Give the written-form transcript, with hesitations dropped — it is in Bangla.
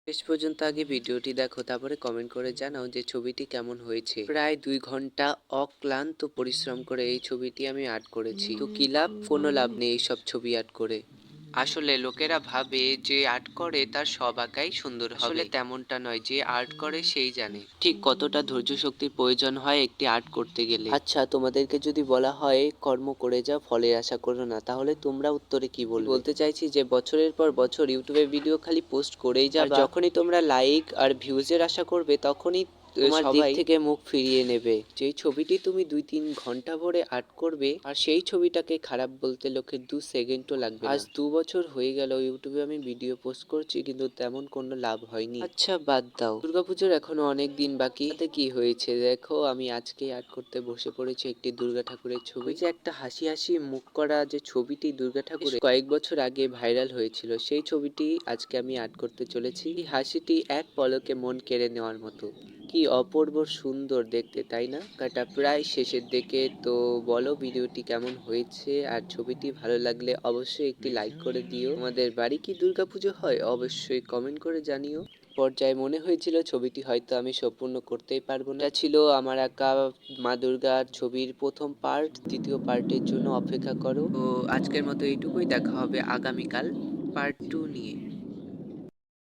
শেষ পর্যন্ত আগে ভিডিওটি দেখো, তারপরে কমেন্ট করে জানাও যে ছবিটি কেমন হয়েছে। প্রায় 2 ঘন্টা অক্লান্ত পরিশ্রম করে এই ছবিটি আমি আর্ট করেছি। তো কি লাভ? কোনো লাভ নেই এইসব ছবি আর্ট করে। আসলে লোকেরা ভাবে যে আর্ট করে তার সব আঁকাই সুন্দর হবে, আসলে তেমনটা নয়। যে আর্ট করে সেই জানে ঠিক কতটা ধৈর্য শক্তির প্রয়োজন হয় একটি আর্ট করতে গেলে। আচ্ছা, তোমাদেরকে যদি বলা হয় কর্ম করে যাও, ফলের আশা করো না, তাহলে তোমরা উত্তরে কি বলবে? বলতে চাইছি যে বছরের পর বছর ইউটিউবে ভিডিও খালি পোস্ট করেই যাবে, আর যখনই তোমরা লাইক আর ভিউজের আশা করবে তখনই তোমার দিক থেকে মুখ ফিরিয়ে নেবে। যেই ছবিটি তুমি 2-3 ঘন্টা ভরে আর্ট করবে, আর সেই ছবিটাকে খারাপ বলতে লোকের 2 সেকেন্ডও লাগবে না। আজ 2 বছর হয়ে গেল ইউটিউবে আমি ভিডিও পোস্ট করছি, কিন্তু তেমন কোনো লাভ হয়নি। আচ্ছা বাদ দাও, দুর্গাপুজোর এখনো অনেক দিন বাকি। তাতে কি হয়েছে? দেখো, আমি আজকে আর্ট করতে বসে পড়েছি একটি দুর্গা ঠাকুরের ছবি। যে একটা হাসি হাসি মুখ করা যে ছবিটি দুর্গা ঠাকুরের কয়েক বছর আগে ভাইরাল হয়েছিল, সেই ছবিটি আজকে আমি আর্ট করতে চলেছি। এই হাসিটি এক পলকে মন কেড়ে নেওয়ার মতো। কি অপূর্ব সুন্দর দেখতে, তাই না? কাটা প্রায় শেষের দিকে। তো বলো ভিডিওটি কেমন হয়েছে, আর ছবিটি ভালো লাগলে অবশ্যই একটি লাইক করে দিও। আমাদের বাড়ি কি দুর্গাপুজো হয় অবশ্যই কমেন্ট করে জানিও। পর্যায়ে মনে হয়েছিল ছবিটি হয়তো আমি সম্পূর্ণ করতেই পারবো না। এটা ছিল আমার আঁকা মা দুর্গার ছবির প্রথম পার্ট। দ্বিতীয় পার্টের জন্য অপেক্ষা করো। তো আজকের মতো এইটুকুই, দেখা হবে আগামীকাল পার্ট 2 নিয়ে।